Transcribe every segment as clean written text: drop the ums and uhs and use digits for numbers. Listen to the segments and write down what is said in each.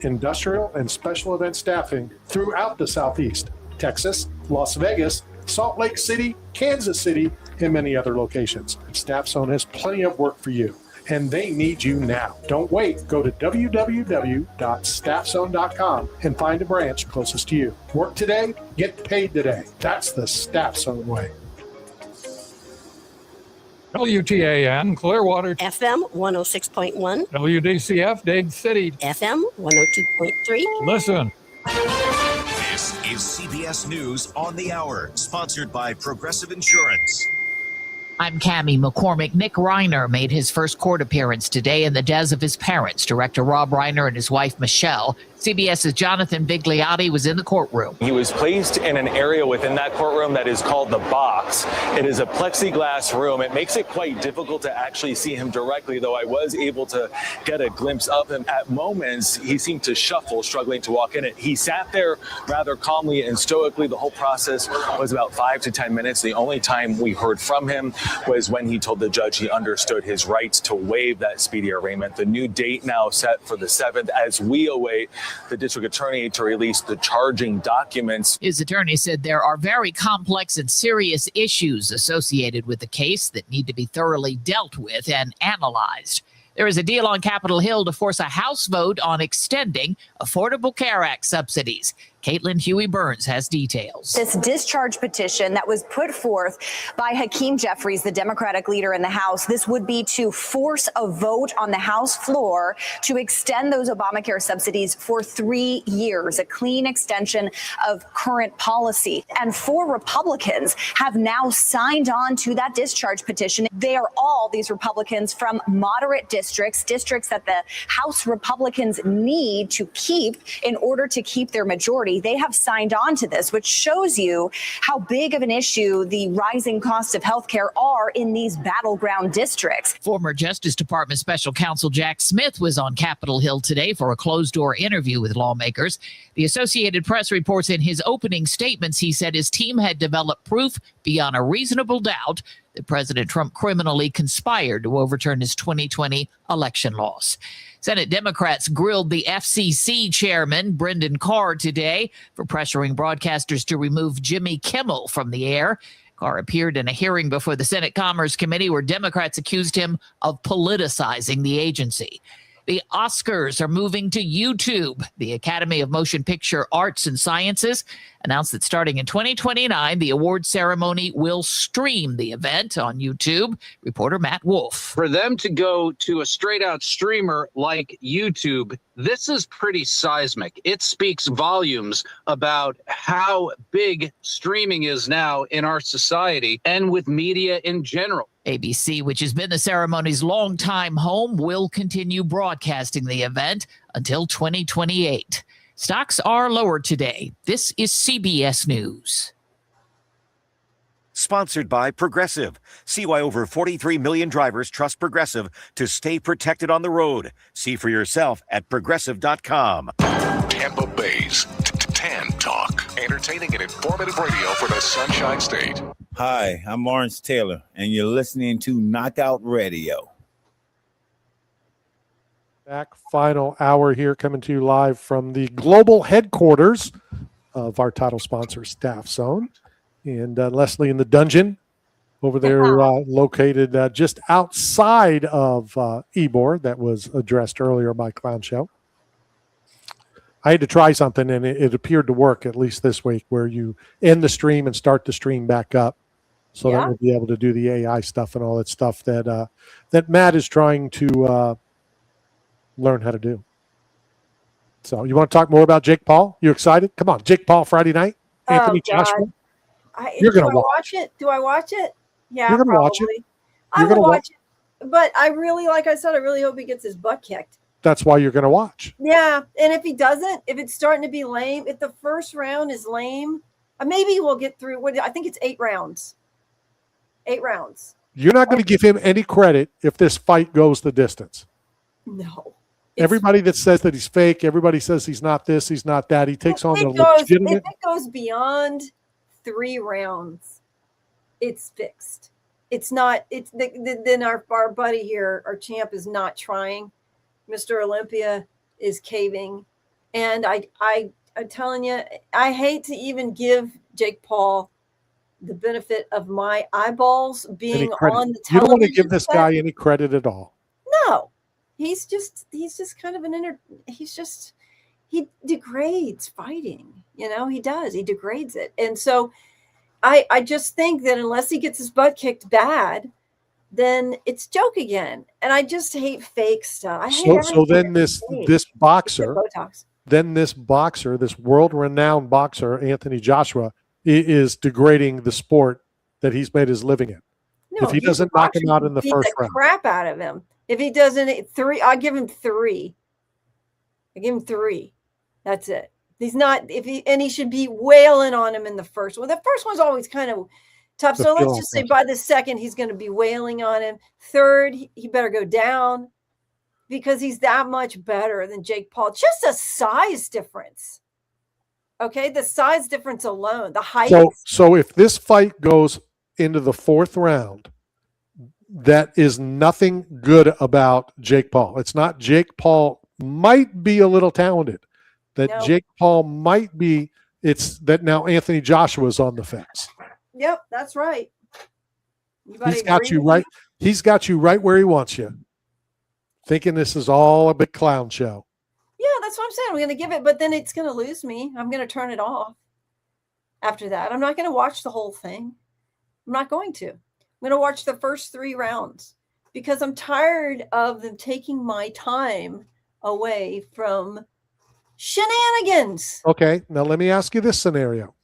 industrial, and special event staffing throughout the Southeast, Texas, Las Vegas, Salt Lake City, Kansas City, and many other locations. Staff Zone has plenty of work for you, and they need you now. Don't wait. Go to www.staffzone.com and find a branch closest to you. Work today, get paid today. That's the Staff Zone way. WTAN Clearwater, FM 106.1, WDCF Dade City, FM 102.3. Listen. This is CBS News on the Hour, sponsored by Progressive Insurance. I'm Cammie McCormick. Nick Reiner made his first court appearance today in the deaths of his parents, director Rob Reiner and his wife, Michelle. CBS's Jonathan Vigliotti was in the courtroom. He was placed in an area within that courtroom that is called the box. It is a plexiglass room. It makes it quite difficult to actually see him directly, though I was able to get a glimpse of him. At moments, he seemed to shuffle, struggling to walk in it. He sat there rather calmly and stoically. The whole process was about 5 to 10 minutes. The only time we heard from him was when he told the judge he understood his rights to waive that speedy arraignment. The new date now set for the 7th as we await the district attorney to release the charging documents. His attorney said there are very complex and serious issues associated with the case that need to be thoroughly dealt with and analyzed. There is a deal on Capitol Hill to force a House vote on extending Affordable Care Act subsidies. Caitlin Huey-Burns has details. This discharge petition that was put forth by Hakeem Jeffries, the Democratic leader in the House, this would be to force a vote on the House floor to extend those Obamacare subsidies for 3 years, a clean extension of current policy. And 4 Republicans have now signed on to that discharge petition. They are all, these Republicans, from moderate districts that the House Republicans need to keep in order to keep their majority. They have signed on to this, which shows you how big of an issue the rising costs of health care are in these battleground districts. Former Justice Department Special Counsel Jack Smith was on Capitol Hill today for a closed-door interview with lawmakers. The Associated Press reports in his opening statements, he said his team had developed proof beyond a reasonable doubt that President Trump criminally conspired to overturn his 2020 election loss. Senate Democrats grilled the FCC chairman, Brendan Carr, today for pressuring broadcasters to remove Jimmy Kimmel from the air. Carr appeared in a hearing before the Senate Commerce Committee where Democrats accused him of politicizing the agency. The Oscars are moving to YouTube. The Academy of Motion Picture Arts and Sciences announced that starting in 2029, the award ceremony will stream the event on YouTube. Reporter Matt Wolf. For them to go to a straight-out streamer like YouTube, this is pretty seismic. It speaks volumes about how big streaming is now in our society and with media in general. ABC, which has been the ceremony's longtime home, will continue broadcasting the event until 2028. Stocks are lower today. This is CBS News. Sponsored by Progressive. See why over 43 million drivers trust Progressive to stay protected on the road. See for yourself at Progressive.com. Tampa Bay's Tan Talk. Entertaining and informative radio for the Sunshine State. Hi, I'm Lawrence Taylor, and you're listening to Knockout Radio. Back, final hour here, coming to you live from the global headquarters of our title sponsor, Staff Zone. And Leslie in the dungeon over there, located just outside of Ybor, that was addressed earlier by Clown Show. I had to try something, and it appeared to work, at least this week, where you end the stream and start the stream back up so that we'll be able to do the AI stuff and all that stuff that Matt is trying to learn how to do. So you want to talk more about Jake Paul? You excited? Come on, Jake Paul Friday night. Anthony Joshua. You're going to watch it? Do I watch it? Yeah, you're gonna watch it. I will watch it. But I really, like I said, I really hope he gets his butt kicked. That's why you're going to watch. Yeah, and if he doesn't, if it's starting to be lame, if the first round is lame, maybe we'll get through. I think it's 8 rounds. 8 rounds. You're not going to give him any credit if this fight goes the distance. No. Everybody that says that he's fake, everybody says he's not this, he's not that. He takes on the legitimate. If it goes beyond 3 rounds, it's fixed. It's not. It's then our buddy here, our champ, is not trying. Mr. Olympia is caving. And I'm telling you, I hate to even give Jake Paul the benefit of my eyeballs Any being credit. on the television. You don't want to give this set. guy any credit at all. No, he's just kind of he degrades fighting. He does. He degrades it. And so I just think that unless he gets his butt kicked bad, then it's joke again. And I just hate fake stuff. I hate So then this boxer, Botox. This world-renowned boxer, Anthony Joshua, is degrading the sport that he's made his living in. No, if he doesn't knock him out in the beat first the round. crap out of him. If he doesn't, 3, I'll give him 3. I give him 3. That's it. He's not, he should be wailing on him in the first one. The first one's always kind of tough. So let's just say by the second, he's going to be wailing on him. Third, he better go down because he's that much better than Jake Paul. Just a size difference. Okay, the size difference alone, the height. So if this fight goes into the 4th round, that is nothing good about Jake Paul. It's not Jake Paul might be a little talented. That Jake Paul might be. It's that now Anthony Joshua's on the fence. Yep, that's right. He's got you right. He's got you right where he wants you. Thinking this is all a big clown show. Yeah, that's what I'm saying. I'm going to give it, but then it's going to lose me. I'm going to turn it off after that. I'm not going to watch the whole thing. I'm not going to. I'm going to watch the first 3 rounds because I'm tired of them taking my time away from shenanigans. Okay, now let me ask you this scenario.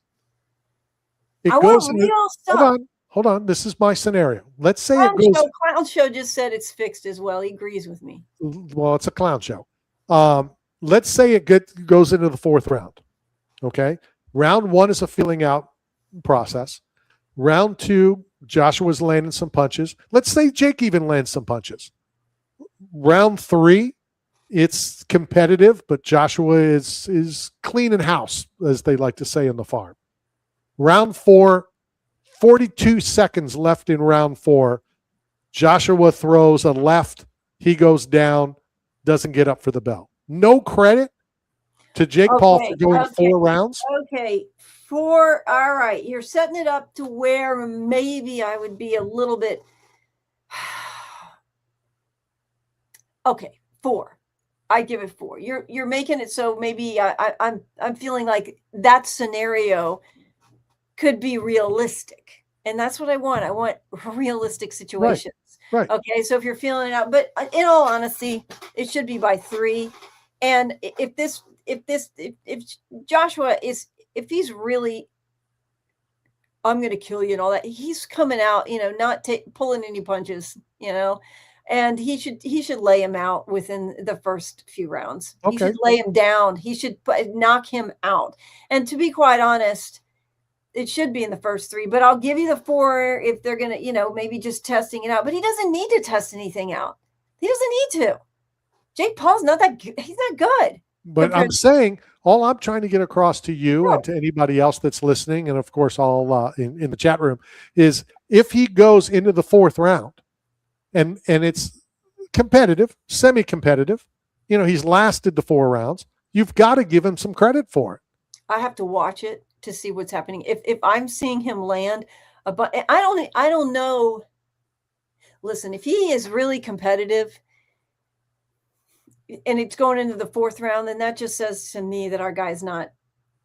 I want real stuff. Hold on. This is my scenario. Let's say Clown Show just said it's fixed as well. He agrees with me. Well, it's a clown show. Let's say it goes into the 4th round. Okay. Round 1 is a feeling out process. Round 2, Joshua's landing some punches. Let's say Jake even lands some punches. Round 3, it's competitive, but Joshua is cleaning house, as they like to say in the farm. Round 4, 42 seconds left in round 4. Joshua throws a left. He goes down, doesn't get up for the bell. No credit to Jake Paul for going 4 rounds. Okay, 4. All right. You're setting it up to where maybe I would be a little bit. Okay, 4. I give it 4. You're making it so maybe I'm feeling like that scenario could be realistic, and that's what I want. I want realistic situations. Right. Okay. So if you're feeling it out, but in all honesty, it should be by 3. And if Joshua if he's really, I'm going to kill you and all that, he's coming out, not pulling any punches, and he should lay him out within the first few rounds. Okay. He should lay him down. He should knock him out. And to be quite honest, it should be in the first 3, but I'll give you the 4 if they're going to, maybe just testing it out. But he doesn't need to test anything out. He doesn't need to. Jake Paul's not that good. He's not good. But I'm saying, all I'm trying to get across to you and to anybody else that's listening, and of course all in the chat room, is if he goes into the 4th round and it's competitive, semi-competitive, he's lasted the 4 rounds, you've got to give him some credit for it. I have to watch it to see what's happening. If I'm seeing him land, but I don't know. Listen, if he is really competitive and it's going into the 4th round, then that just says to me that our guy's not.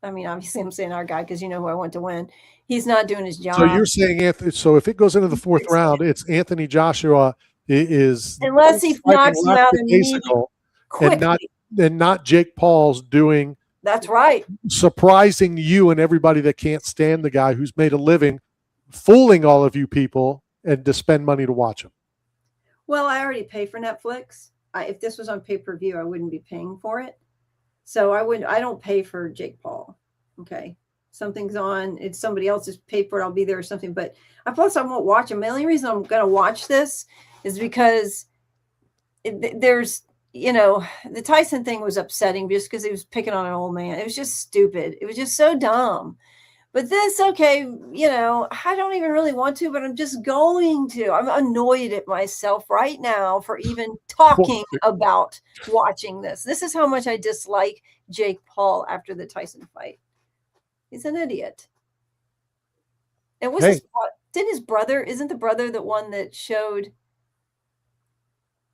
I mean, obviously I'm saying our guy because who I want to win. He's not doing his job. So you're saying Anthony. So if it goes into the 4th round, it's Anthony Joshua is unless he knocks him out immediately, and not Jake Paul's doing. That's right. Surprising you and everybody that can't stand the guy who's made a living fooling all of you people and to spend money to watch him. Well, I already pay for Netflix. If this was on pay-per-view, I wouldn't be paying for it. So I don't pay for Jake Paul. Okay. Something's on, it's somebody else's paid for it. I'll be there or something, but plus I won't watch him. The only reason I'm going to watch this is because there's, the Tyson thing was upsetting just because he was picking on an old man. It was just stupid. It was just so dumb. But this, okay, I don't even really want to, but I'm just going to. I'm annoyed at myself right now for even talking about watching this. This is how much I dislike Jake Paul after the Tyson fight. He's an idiot. And was his brother, isn't the brother the one that showed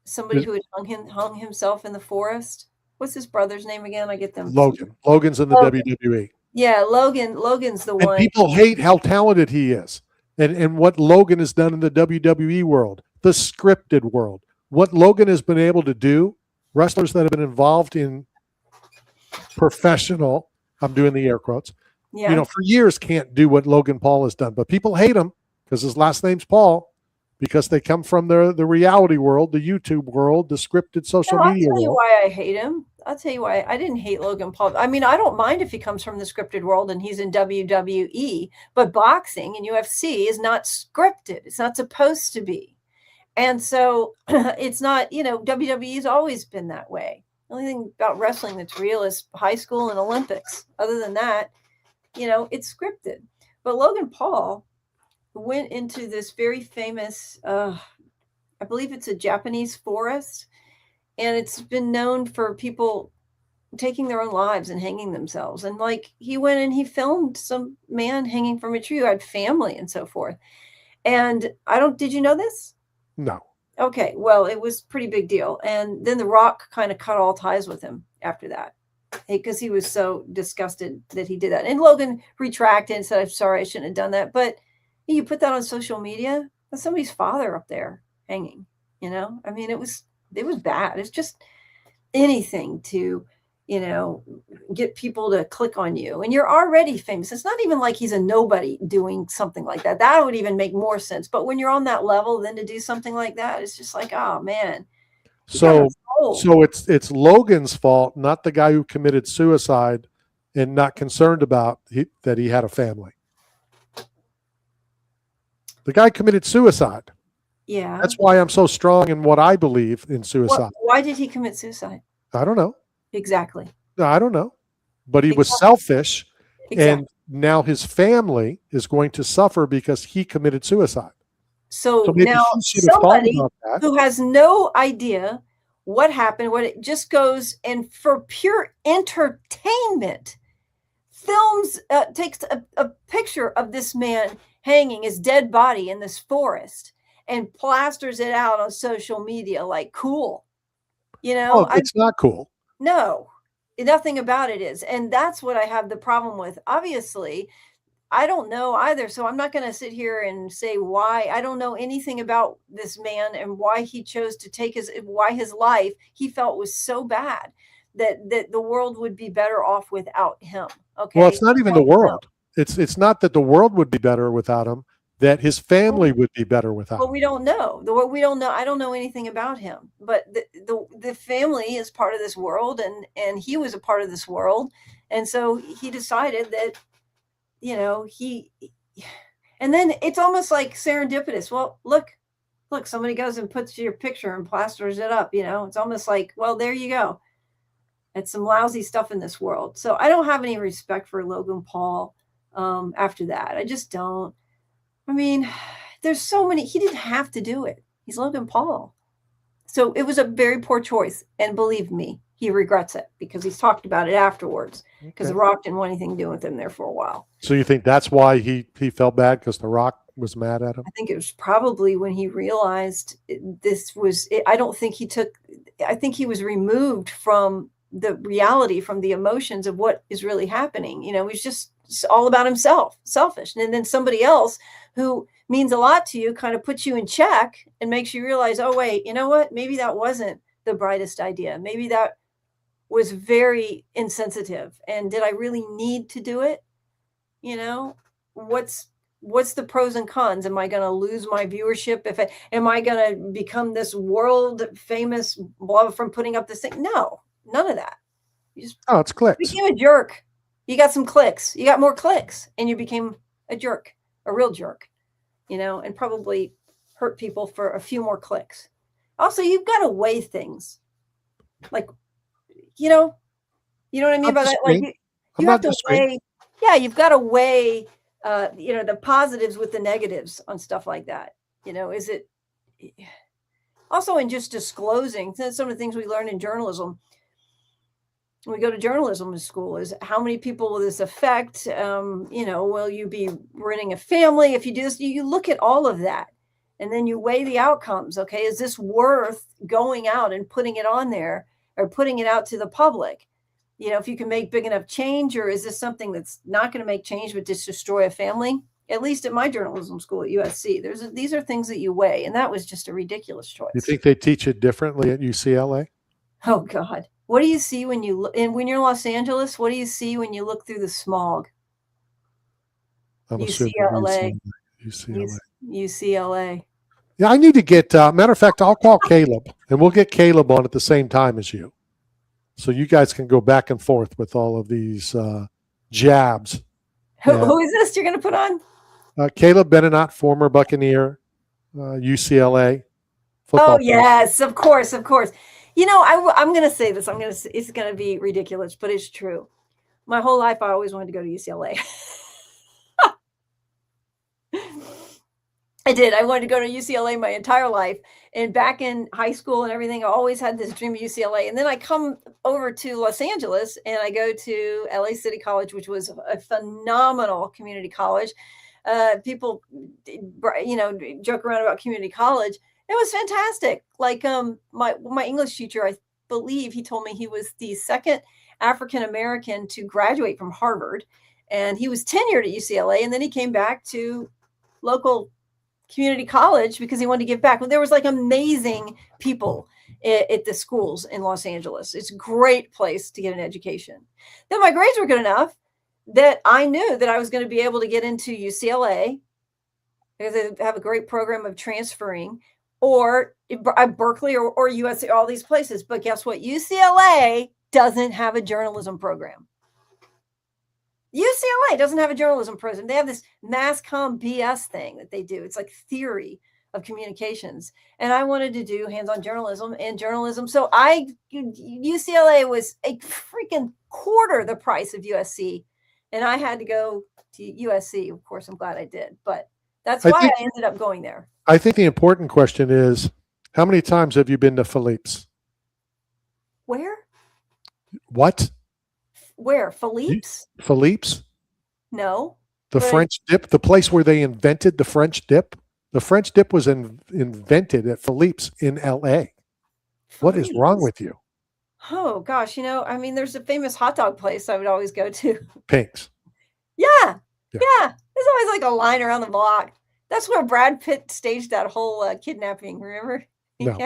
somebody who had hung himself in the forest? What's his brother's name again? I get them. Logan. Logan's in the WWE. Yeah, Logan's the one. And people hate how talented he is. And what Logan has done in the WWE world, the scripted world. What Logan has been able to do, wrestlers that have been involved in professional, I'm doing the air quotes, for years can't do what Logan Paul has done. But people hate him because his last name's Paul, because they come from the reality world, the YouTube world, the scripted social media world. I'll tell you why I hate him. I'll tell you why I didn't hate Logan Paul. I mean, I don't mind if he comes from the scripted world and he's in WWE, but boxing and UFC is not scripted. It's not supposed to be. And so it's not, WWE's always been that way. The only thing about wrestling that's real is high school and Olympics. Other than that, it's scripted. But Logan Paul went into this very famous, I believe it's a Japanese forest, and it's been known for people taking their own lives and hanging themselves. And he went and he filmed some man hanging from a tree who had family and so forth. And did you know this? No. Okay. Well, it was a pretty big deal. And then The Rock kind of cut all ties with him after that, because he was so disgusted that he did that. And Logan retracted and said, I'm sorry, I shouldn't have done that. But you put that on social media, that's somebody's father up there hanging, I mean, it was bad. It's just anything to, get people to click on you, and you're already famous. It's not even like he's a nobody doing something like that. That would even make more sense. But when you're on that level, then to do something like that, it's just like, oh man. So it's Logan's fault, not the guy who committed suicide and not concerned about that he had a family. The guy committed suicide. Yeah. That's why I'm so strong in what I believe in suicide. Why did he commit suicide? I don't know. Exactly. I don't know. But he was selfish, and now his family is going to suffer because he committed suicide. So now somebody who has no idea what happened, what it just goes and for pure entertainment films, takes a picture of this man hanging his dead body in this forest and plasters it out on social media like cool. It's not cool. No, nothing about it is. And that's what I have the problem with. Obviously, I don't know either. So I'm not going to sit here and say why. I don't know anything about this man and why he chose to take why his life he felt was so bad that the world would be better off without him. Okay. Well, it's not even the world. It's not that the world would be better without him, that his family would be better without him. Well, we don't know. We don't know. I don't know anything about him, but the family is part of this world, and he was a part of this world. And so he decided that, and then it's almost like serendipitous. Well, look, somebody goes and puts your picture and plasters it up. It's almost like, well, there you go. It's some lousy stuff in this world. So I don't have any respect for Logan Paul after that. I just don't. I mean, there's so many. He didn't have to do it. He's Logan Paul. So it was a very poor choice. And believe me, he regrets it because he's talked about it afterwards, because The Rock didn't want anything to do with him there for a while. So you think that's why he felt bad, because The Rock was mad at him? I think it was probably when he realized this was it. I think he was removed from the reality, from the emotions of what is really happening. He was just all about himself, selfish. And then somebody else who means a lot to you kind of puts you in check and makes you realize, oh, wait, you know what? Maybe that wasn't the brightest idea. Maybe that was very insensitive. And did I really need to do it? What's the pros and cons? Am I going to lose my viewership? Am I going to become this world famous blogger from putting up this thing? No, none of that. It's clicks. You became a jerk. You got some clicks. You got more clicks, and you became a jerk, a real jerk, and probably hurt people for a few more clicks. Also, you've got to weigh things. Like, you know what I mean by that? Like, you have to weigh. Yeah, you've got to weigh, the positives with the negatives on stuff like that. Is it also in just disclosing some of the things we learned in journalism? we go to journalism school, is how many people will this affect? Will you be running a family if you do this? You look at all of that, and then you weigh the outcomes. Okay, is this worth going out and putting it on there or putting it out to the public? If you can make big enough change, or is this something that's not going to make change but just destroy a family? At least at my journalism school at USC, these are things that you weigh, and that was just a ridiculous choice. You think they teach it differently at UCLA? Oh God. What do you see when you look, and when you're in Los Angeles, what do you see when you look through the smog? I'm UCLA. UCLA. UCLA. Yeah, I need to get, matter of fact, I'll call Caleb, and we'll get Caleb on at the same time as you. So you guys can go back and forth with all of these jabs. Who is this you're going to put on? Caleb Benenot, former Buccaneer, UCLA football Oh, yes, of course, of course. I'm going to say this. It's going to be ridiculous, but it's true. My whole life, I always wanted to go to UCLA. I did. I wanted to go to UCLA my entire life. And back in high school and everything, I always had this dream of UCLA. And then I come over to Los Angeles and I go to LA City College, which was a phenomenal community college. People, joke around about community college. It was fantastic. Like my English teacher, I believe he told me he was the second African-American to graduate from Harvard. And he was tenured at UCLA. And then he came back to local community college because he wanted to give back. Well, there was like amazing people at the schools in Los Angeles. It's a great place to get an education. Then my grades were good enough that I knew that I was going to be able to get into UCLA because they have a great program of transferring, or Berkeley or USC, all these places. But guess what? UCLA doesn't have a journalism program. UCLA doesn't have a journalism program. They have this mass comm BS thing that they do. It's like theory of communications. And I wanted to do hands-on journalism and journalism. So UCLA was a freaking quarter the price of USC. And I had to go to USC. Of course, I'm glad I did. But that's why I ended up going there. I think the important question is, how many times have you been to Philippe's? Where? What? Where? Philippe's? Philippe's? No. The French dip, the place where they invented the French dip. The French dip was invented at Philippe's in LA. What is wrong with you? Oh, gosh. There's a famous hot dog place I would always go to. Pink's. Yeah. There's always like a line around the block. That's where Brad Pitt staged that whole kidnapping. Remember? No.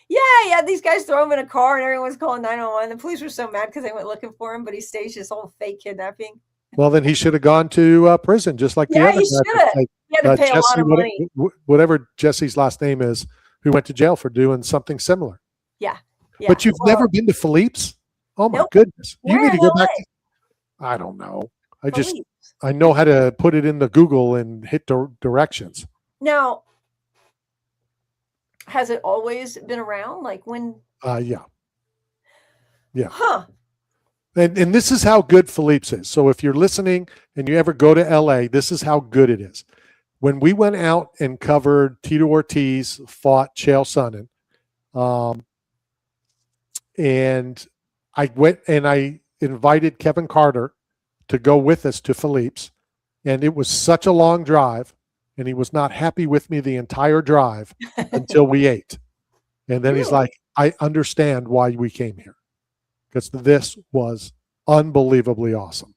Yeah. These guys throw him in a car and everyone was calling 911. The police were so mad because they went looking for him, but he staged his whole fake kidnapping. Well, then he should have gone to prison, just like the other guy. He had to pay a lot of money. Whatever Jesse's last name is, who went to jail for doing something similar. Yeah. But you've never been to Philippe's? Oh my goodness! You need to go back. I don't know. I know how to put it in the Google and hit directions. Now, has it always been around? Like when? Yeah. Huh. And this is how good Philippe's is. So if you're listening and you ever go to LA, this is how good it is. When we went out and covered Tito Ortiz fought Chael Sonnen, and I went and I invited Kevin Carter to go with us to Philippe's, and it was such a long drive, and he was not happy with me the entire drive until we ate. And then he's like, I understand why we came here, because this was unbelievably awesome.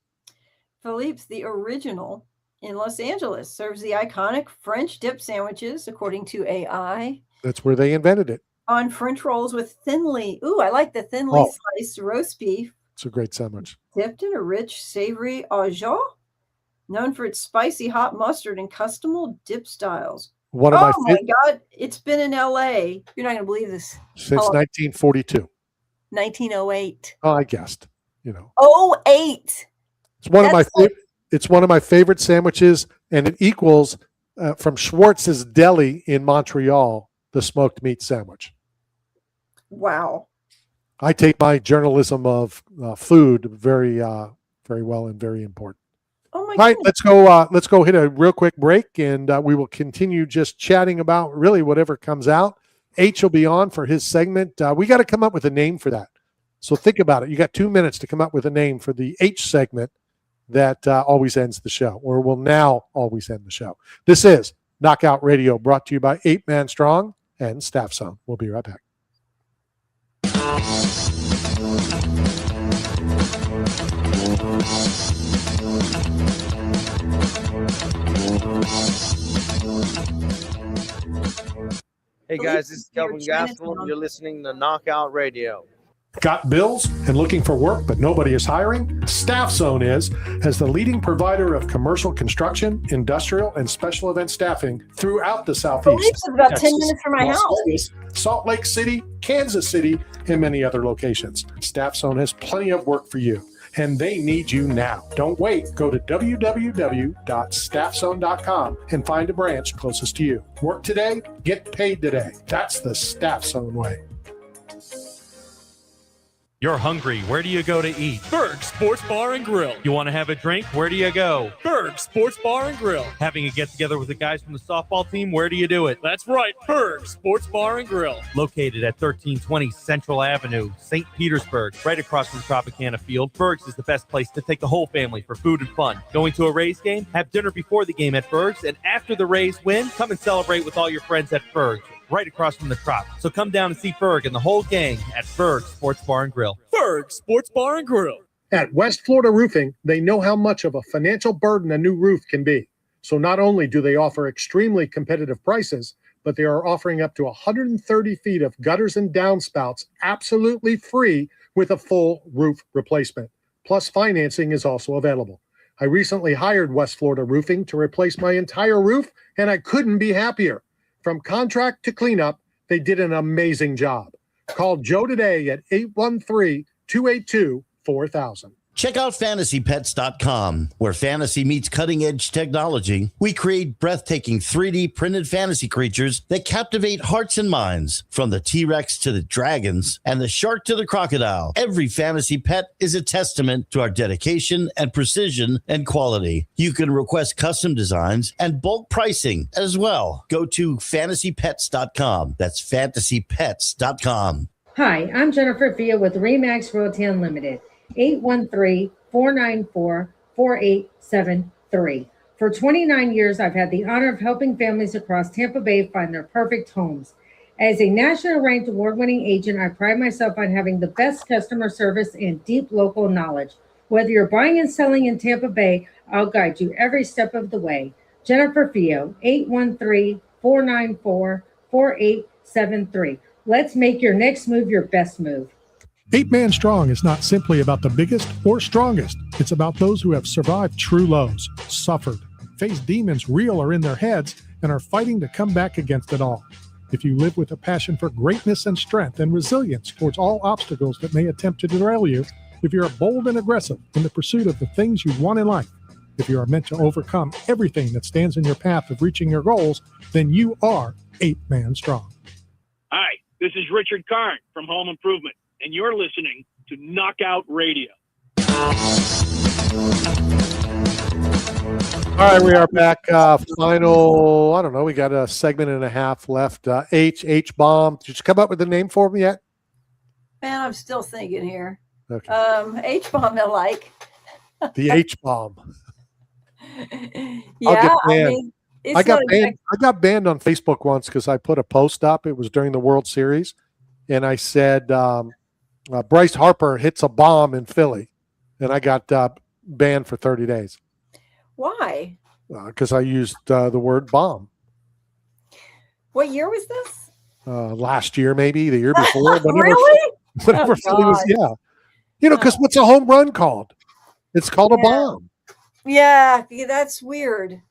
Philippe's, the original in Los Angeles, serves the iconic French dip sandwiches, according to AI. That's where they invented it. On French rolls with thinly, I like the thinly sliced roast beef. It's a great sandwich. Dipped in a rich, savory au jus, known for its spicy hot mustard and custom dip styles. One of my God, it's been in LA. You're not going to believe this. Since 1942. 1908. Oh, I guessed. 08. It's one of my it's one of my favorite sandwiches, and it equals from Schwartz's Deli in Montreal, the smoked meat sandwich. Wow. I take my journalism of food very well and very important. Oh my All right, let's go hit a real quick break, and we will continue just chatting about really whatever comes out. H will be on for his segment. We got to come up with a name for that. So think about it. You got 2 minutes to come up with a name for the H segment that always ends the show, or will now always end the show. This is Knockout Radio, brought to you by 8 Man Strong and Staff Zone. We'll be right back. Hey guys, this is Kelvin Gaskell. You're listening to Knockout Radio. Got bills and looking for work, but nobody is hiring? Staff Zone is, as the leading provider of commercial construction, industrial, and special event staffing throughout the Southeast. It's about 10 minutes from my Las house. Vegas, Salt Lake City, Kansas City, and many other locations. Staff Zone has plenty of work for you, and they need you now. Don't wait. Go to www.staffzone.com and find a branch closest to you. Work today, get paid today. That's the Staff Zone way. You're hungry. Where do you go to eat? Berg Sports Bar and Grill. You want to have a drink? Where do you go? Berg Sports Bar and Grill. Having a get-together with the guys from the softball team? Where do you do it? That's right, Berg Sports Bar and Grill. Located at 1320 Central Avenue, St. Petersburg, right across from Tropicana Field. Berg's is the best place to take the whole family for food and fun. Going to a Rays game? Have dinner before the game at Berg's, and after the Rays win, come and celebrate with all your friends at Berg's, right across from the Trop. So come down and see Berg and the whole gang at Berg Sports Bar and Grill. Berg Sports Bar and Grill. At West Florida Roofing, they know how much of a financial burden a new roof can be. So not only do they offer extremely competitive prices, but they are offering up to 130 feet of gutters and downspouts absolutely free with a full roof replacement. Plus, financing is also available. I recently hired West Florida Roofing to replace my entire roof, and I couldn't be happier. From contract to cleanup, they did an amazing job. Call Joe today at 813-282-4000. Check out fantasypets.com, where fantasy meets cutting-edge technology. We create breathtaking 3D printed fantasy creatures that captivate hearts and minds, from the T-Rex to the dragons and the shark to the crocodile. Every fantasy pet is a testament to our dedication and precision and quality. You can request custom designs and bulk pricing as well. Go to fantasypets.com. That's fantasypets.com. Hi, I'm Jennifer Fia with Remax Realty Unlimited. 813-494-4873. For 29 years, I've had the honor of helping families across Tampa Bay find their perfect homes. As a national ranked award-winning agent, I pride myself on having the best customer service and deep local knowledge. Whether you're buying and selling in Tampa Bay, I'll guide you every step of the way. Jennifer Fio, 813-494-4873. Let's make your next move your best move. 8 Man Strong is not simply about the biggest or strongest. It's about those who have survived true lows, suffered, faced demons real or in their heads, and are fighting to come back against it all. If you live with a passion for greatness and strength and resilience towards all obstacles that may attempt to derail you, if you're bold and aggressive in the pursuit of the things you want in life, if you are meant to overcome everything that stands in your path of reaching your goals, then you are 8 Man Strong. Hi, this is Richard Karn from Home Improvement, and you're listening to Knockout Radio. All right, we are back. Final, I don't know, we got a segment and a half left. H-bomb. Did you come up with a name for me yet? Man, I'm still thinking here. Okay. H-bomb I like. The H-bomb. Yeah, I mean, I got banned on Facebook once because I put a post up. It was during the World Series, and I said Bryce Harper hits a bomb in Philly, and I got banned for 30 days. Why? Because I used the word bomb. What year was this? Last year, maybe the year before. Really? Whatever Philly was, yeah. You know, because what's a home run called? It's called a bomb. Yeah, that's weird.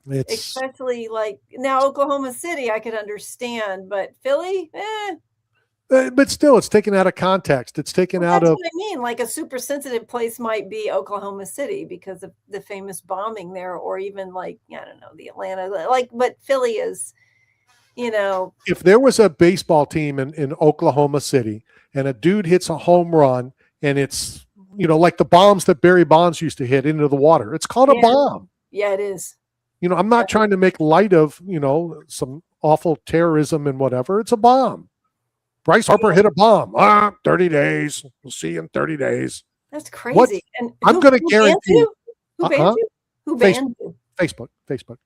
It's especially like now Oklahoma City, I could understand, but Philly, but still, it's taken out of context. It's taken out of. That's what I mean. Like a super sensitive place might be Oklahoma City because of the famous bombing there, or even like I don't know, the Atlanta. Like, but Philly is, you know. If there was a baseball team in Oklahoma City and a dude hits a home run and it's like the bombs that Barry Bonds used to hit into the water, it's called a bomb. Yeah, it is. I'm not trying to make light of some awful terrorism and whatever. It's a bomb. Bryce Harper hit a bomb. 30 days. We'll see you in 30 days. That's crazy. And I'm going to guarantee. Who banned you? Who banned you? Facebook.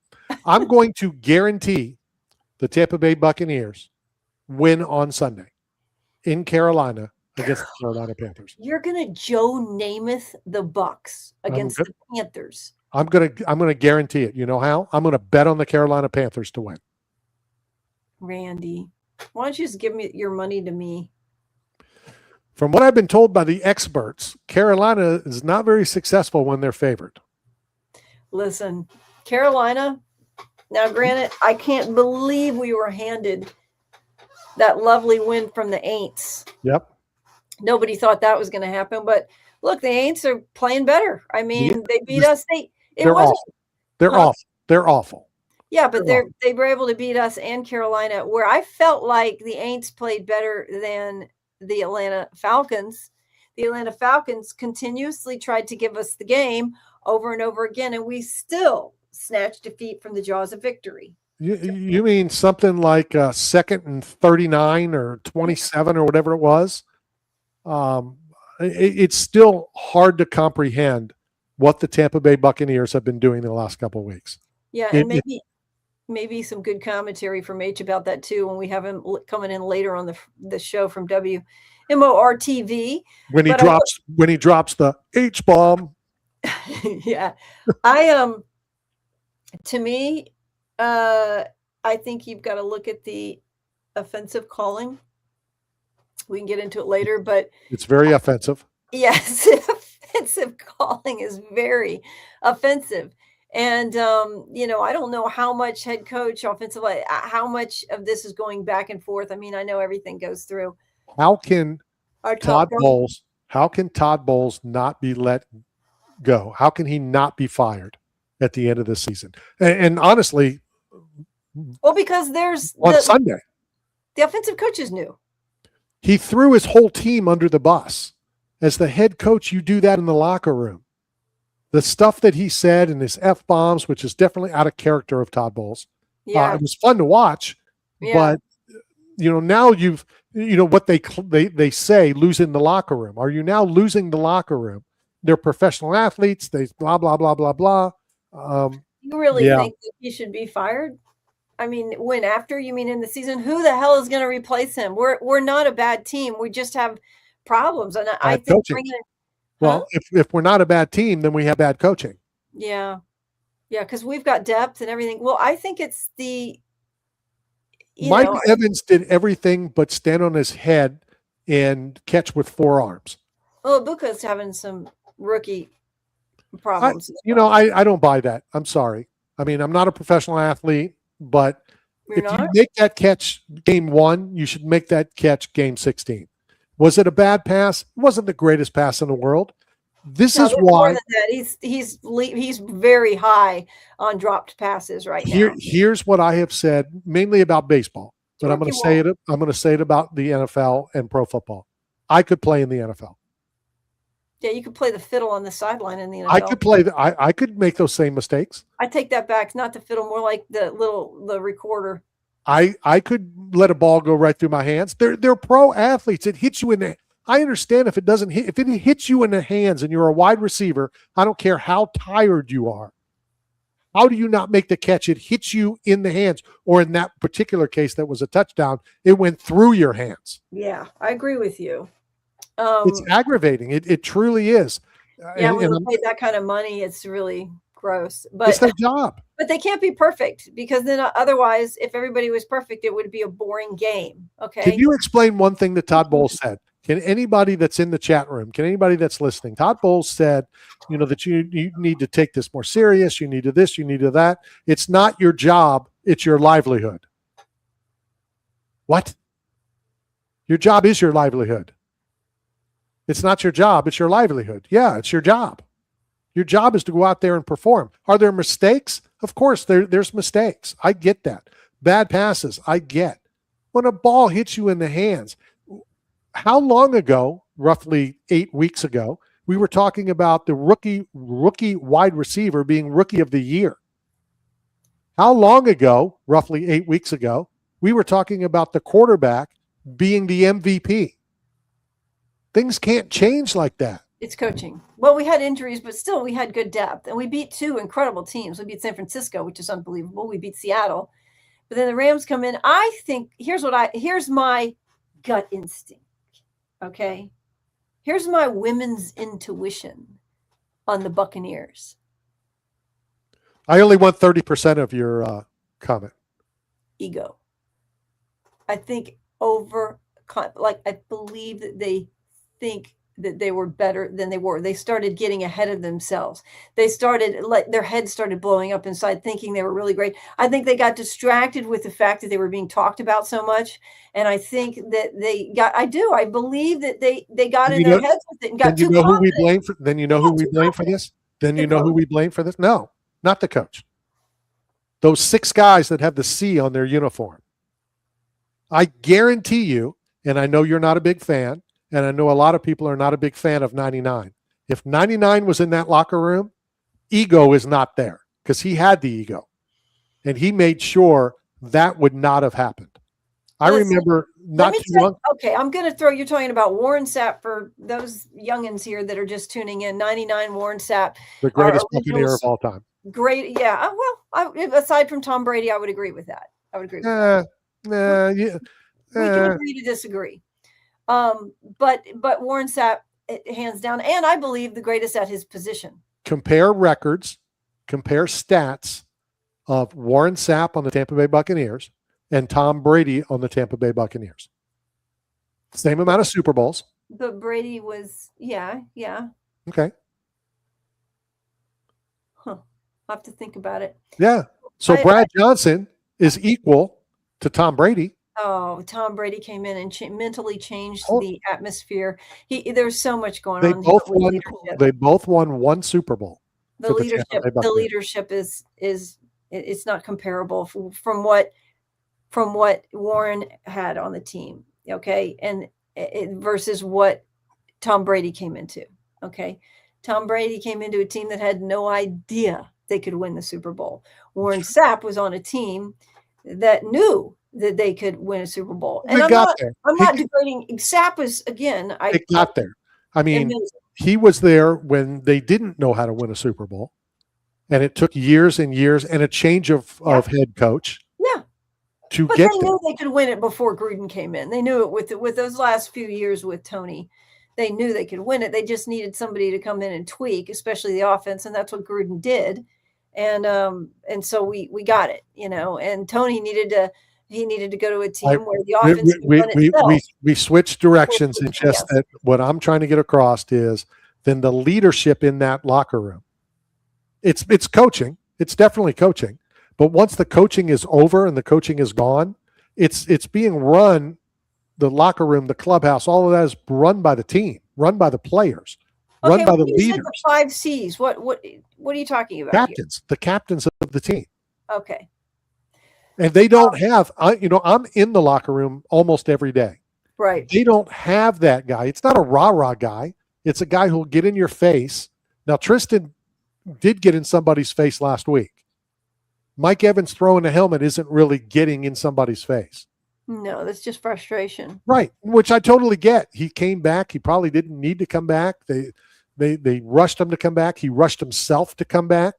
I'm going to guarantee the Tampa Bay Buccaneers win on Sunday in Carolina against the Carolina Panthers. You're gonna Joe Namath the Bucks against the Panthers. I'm gonna guarantee it. You know how? I'm gonna bet on the Carolina Panthers to win. Randy, why don't you just give me your money to me? From what I've been told by the experts, Carolina is not very successful when they're favored. Listen, Carolina. Now, granted, I can't believe we were handed that lovely win from the Aints. Yep. Nobody thought that was going to happen, but look, the Aints are playing better. I mean, they beat us. They're awful. They're awful. Yeah, but they were able to beat us and Carolina, where I felt like the Aints played better than the Atlanta Falcons. The Atlanta Falcons continuously tried to give us the game over and over again, and we still snatched defeat from the jaws of victory. You mean something like 2nd and 39 or 27 or whatever it was? It's still hard to comprehend what the Tampa Bay Buccaneers have been doing in the last couple of weeks. Yeah, and maybe some good commentary from H about that too when we have him coming in later on the show from WMOR-TV. When he drops the H bomb. Yeah, to me, I think you've got to look at the offensive calling. We can get into it later, but it's very offensive. Yes, offensive calling is very offensive. And, I don't know how much head coach offensively, how much of this is going back and forth. I mean, I know everything goes through. How can Todd Bowles not be let go? How can he not be fired at the end of the season? And honestly, well, because there's Sunday, the offensive coach is new. He threw his whole team under the bus. As the head coach, you do that in the locker room. The stuff that he said and his F-bombs, which is definitely out of character of Todd Bowles. Yeah. It was fun to watch, but now what they say, losing the locker room. Are you now losing the locker room? They're professional athletes. They blah, blah, blah, blah, blah. You really think that he should be fired? I mean, when after? You mean in the season? Who the hell is going to replace him? We're not a bad team. We just have problems. And I think well, if we're not a bad team, then we have bad coaching. Yeah, because we've got depth and everything. Well, I think it's Mike Evans did everything but stand on his head and catch with 4 arms. Well, Ibuka's having some rookie problems. I don't buy that. I'm sorry. I mean, I'm not a professional athlete, but you make that catch game 1, you should make that catch game 16. Was it a bad pass? It wasn't the greatest pass in the world. This is why he's very high on dropped passes right now. Here's what I have said mainly about baseball, but I'm going to say it. I'm going to say it about the NFL and pro football. I could play in the NFL. Yeah, you could play the fiddle on the sideline in the NFL. I could play. I could make those same mistakes. I take that back. Not the fiddle, more like the recorder. I could let a ball go right through my hands. They're pro athletes. It hits you in the. I understand if it doesn't hit. If it hits you in the hands and you're a wide receiver, I don't care how tired you are. How do you not make the catch? It hits you in the hands, or in that particular case, that was a touchdown. It went through your hands. Yeah, I agree with you. It's aggravating. It truly is. Yeah, when they pay that kind of money, it's really gross. But it's their job. But they can't be perfect, because then otherwise, if everybody was perfect, it would be a boring game. Okay. Can you explain one thing that Todd Bowles said? Can anybody that's in the chat room, can anybody that's listening? Todd Bowles said, that you need to take this more serious. You need to this, you need to that. It's not your job. It's your livelihood. What? Your job is your livelihood. It's not your job. It's your livelihood. Yeah, it's your job. Your job is to go out there and perform. Are there mistakes? Of course, there's mistakes. I get that. Bad passes, I get. When a ball hits you in the hands, how long ago, roughly 8 weeks ago, we were talking about the rookie wide receiver being rookie of the year. How long ago, roughly 8 weeks ago, we were talking about the quarterback being the MVP. Things can't change like that. It's coaching. Well, we had injuries, but still we had good depth. And we beat two incredible teams. We beat San Francisco, which is unbelievable. We beat Seattle. But then the Rams come in. I think here's my gut instinct. Okay. Here's my women's intuition on the Buccaneers. I only want 30% of your comment. Ego. I think I believe that they think that they were better than they were. They started getting ahead of themselves. They started, their heads started blowing up inside, thinking they were really great. I think they got distracted with the fact that they were being talked about so much. And I think that I believe that they got in their heads with it and got too confident. Then you know who we blame for this? Then you know who we blame for this? No, not the coach. Those 6 guys that have the C on their uniform. I guarantee you, and I know you're not a big fan, and I know a lot of people are not a big fan of 99. If 99 was in that locker room, ego is not there because he had the ego. And he made sure that would not have happened. I remember not too long. Okay, I'm going to throw, you're talking about Warren Sapp for those youngins here that are just tuning in. 99 Warren Sapp. The greatest Buccaneer of all time. Great. Yeah. Well, aside from Tom Brady, I would agree with that. I would agree with that. We can agree to disagree. But Warren Sapp, hands down, and I believe the greatest at his position. Compare records, compare stats of Warren Sapp on the Tampa Bay Buccaneers and Tom Brady on the Tampa Bay Buccaneers. Same amount of Super Bowls. But Brady was, yeah. Okay. Huh. I'll have to think about it. Yeah. So Brad Johnson is equal to Tom Brady. Oh, Tom Brady came in and mentally changed the atmosphere. There's so much going on. They both won 1 Super Bowl. The leadership is it's not comparable from what Warren had on the team. Okay, and versus what Tom Brady came into. Okay, Tom Brady came into a team that had no idea they could win the Super Bowl. Warren Sapp was on a team that knew that they could win a Super Bowl. And I'm not degrading. Sapp was, again, it got there. I mean, he was there when they didn't know how to win a Super Bowl. And it took years and years and a change of head coach. Yeah. But they knew they could win it before Gruden came in. They knew it with those last few years with Tony. They knew they could win it. They just needed somebody to come in and tweak, especially the offense. And that's what Gruden did. And so we got it, and Tony needed to go to a team where the offense could run itself. We switched directions. It's just that what I'm trying to get across is then the leadership in that locker room. It's coaching. It's definitely coaching. But once the coaching is over and the coaching is gone, it's being run, the locker room, the clubhouse, all of that is run by the team, run by the players, run by the leaders. The 5 C's. What are you talking about? Captains, the captains of the team. Okay. And they don't have, I'm in the locker room almost every day. Right. They don't have that guy. It's not a rah-rah guy. It's a guy who'll get in your face. Now, Tristan did get in somebody's face last week. Mike Evans throwing a helmet isn't really getting in somebody's face. No, that's just frustration. Right, which I totally get. He came back. He probably didn't need to come back. They rushed him to come back. He rushed himself to come back,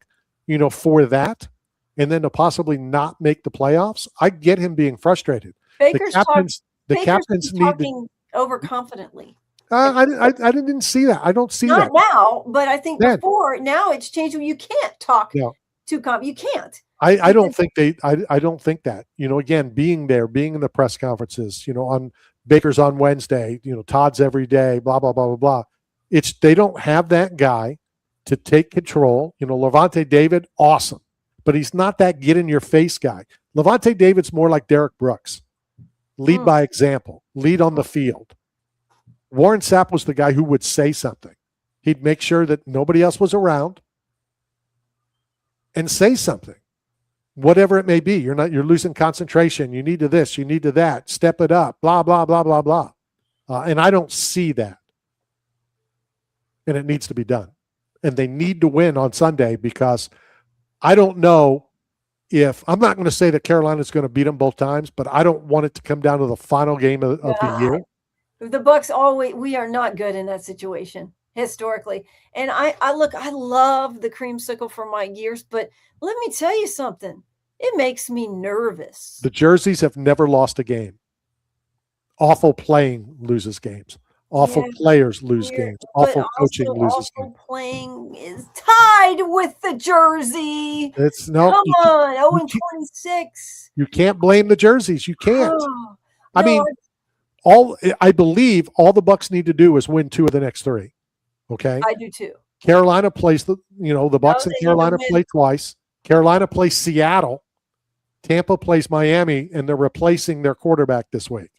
for that. And then to possibly not make the playoffs. I get him being frustrated. Baker's captains need talking overconfidently. I didn't see that. I don't see not that. Not now, but I think before. Now it's changed. You can't talk too you can't. I don't think I don't think that. Again, being there, being in the press conferences, on Baker's on Wednesday, Todd's every day, blah, blah, blah, blah, blah. They don't have that guy to take control. Levante David, awesome. But he's not that get-in-your-face guy. Levante David's more like Derek Brooks. Lead by example. Lead on the field. Warren Sapp was the guy who would say something. He'd make sure that nobody else was around and say something, whatever it may be. You're losing concentration. You need to this. You need to that. Step it up. Blah, blah, blah, blah, blah. And I don't see that. And it needs to be done. And they need to win on Sunday because I don't know if I'm not going to say that Carolina's going to beat them both times, but I don't want it to come down to the final game of the year. The Bucks always, we are not good in that situation historically. And I love the creamsicle for my years, but let me tell you something. It makes me nervous. The jerseys have never lost a game. Awful playing loses games. Awful players lose games. Awful coaching loses games. Playing is tied with the jersey. It's no. Come on, 0-26. You can't blame the jerseys. You can't. Oh, I mean, I believe all the Bucks need to do is win 2 of the next 3. Okay. I do too. Carolina plays the Bucks and Carolina play twice. Carolina plays Seattle. Tampa plays Miami, and they're replacing their quarterback this week.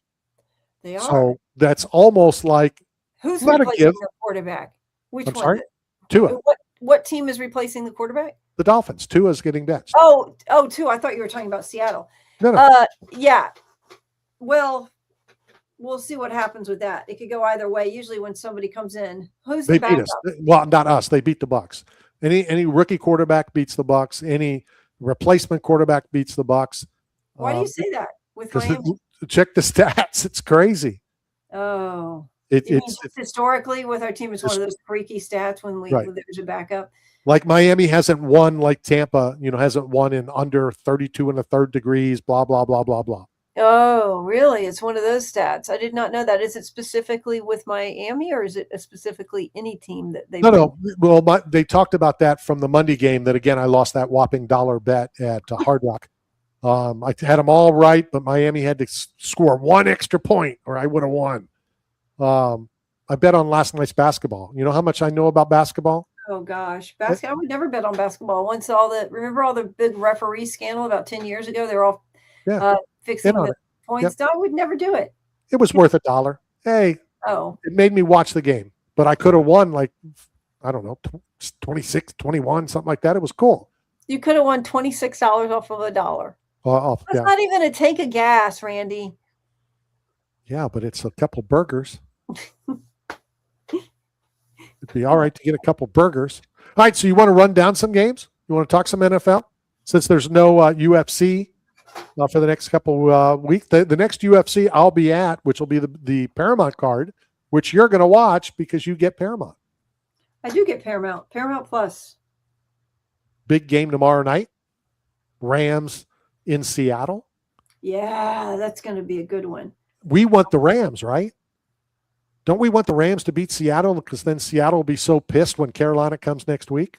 They are. So that's almost like who's not replacing a give. their quarterback? Which I'm one? sorry? Tua. What team is replacing the quarterback? The Dolphins. Tua's getting benched. Oh, Tua. I thought you were talking about Seattle. No. Yeah. Well, we'll see what happens with that. It could go either way. Usually when somebody comes in, who's They the beat backup? us. Well, not us. They beat the Bucks. Any rookie quarterback beats the Bucks. Any replacement quarterback beats the Bucks. Why do you say that? With 'cause Miami? check the stats. It's crazy. Oh. It's historically with our team, it's one of those freaky stats when Right. there's a backup. like Miami hasn't won like Tampa, hasn't won in under 32 and a third degrees, blah, blah, blah, blah, blah. Oh, really? It's one of those stats. I did not know that. Is it specifically with Miami, or is it specifically any team that they? No. Well, they talked about that from the Monday game. That again, I lost that whopping $1 bet at Hard Rock. I had them all right, but Miami had to score 1 extra point, or I would have won. I bet on last night's basketball. You know how much I know about basketball? Oh gosh, I would never bet on basketball. Once remember all the big referee scandal about 10 years ago? They're all fixing the points. Yep. I would never do it. It was worth $1. Hey, it made me watch the game, but I could have won like, I don't know, 26, 21, something like that. It was cool. You could have won $26 off of $1. That's not even a tank of gas, Randy. Yeah, but it's a couple burgers. It'd be all right to get a couple burgers. All right, so you want to run down some games? You want to talk some NFL? Since there's no UFC for the next couple weeks. The next UFC I'll be at, which will be the Paramount card, which you're going to watch because you get Paramount. I do get Paramount Plus. Big game tomorrow night. Rams in Seattle. Yeah, that's going to be a good one. We want the Rams, right? Don't we want the Rams to beat Seattle? Because then Seattle will be so pissed when Carolina comes next week.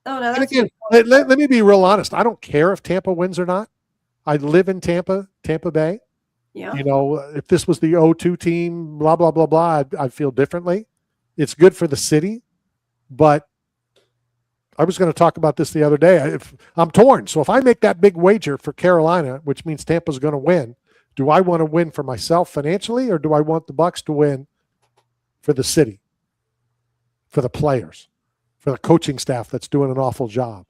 Oh, no, that's again, let me be real honest. I don't care if Tampa wins or not. I live in Tampa Bay. Yeah. If this was the 0-2 team, blah, blah, blah, blah, I'd feel differently. It's good for the city. But I was going to talk about this the other day. I'm torn. So if I make that big wager for Carolina, which means Tampa's going to win, do I want to win for myself financially, or do I want the Bucks to win for the city, for the players, for the coaching staff that's doing an awful job,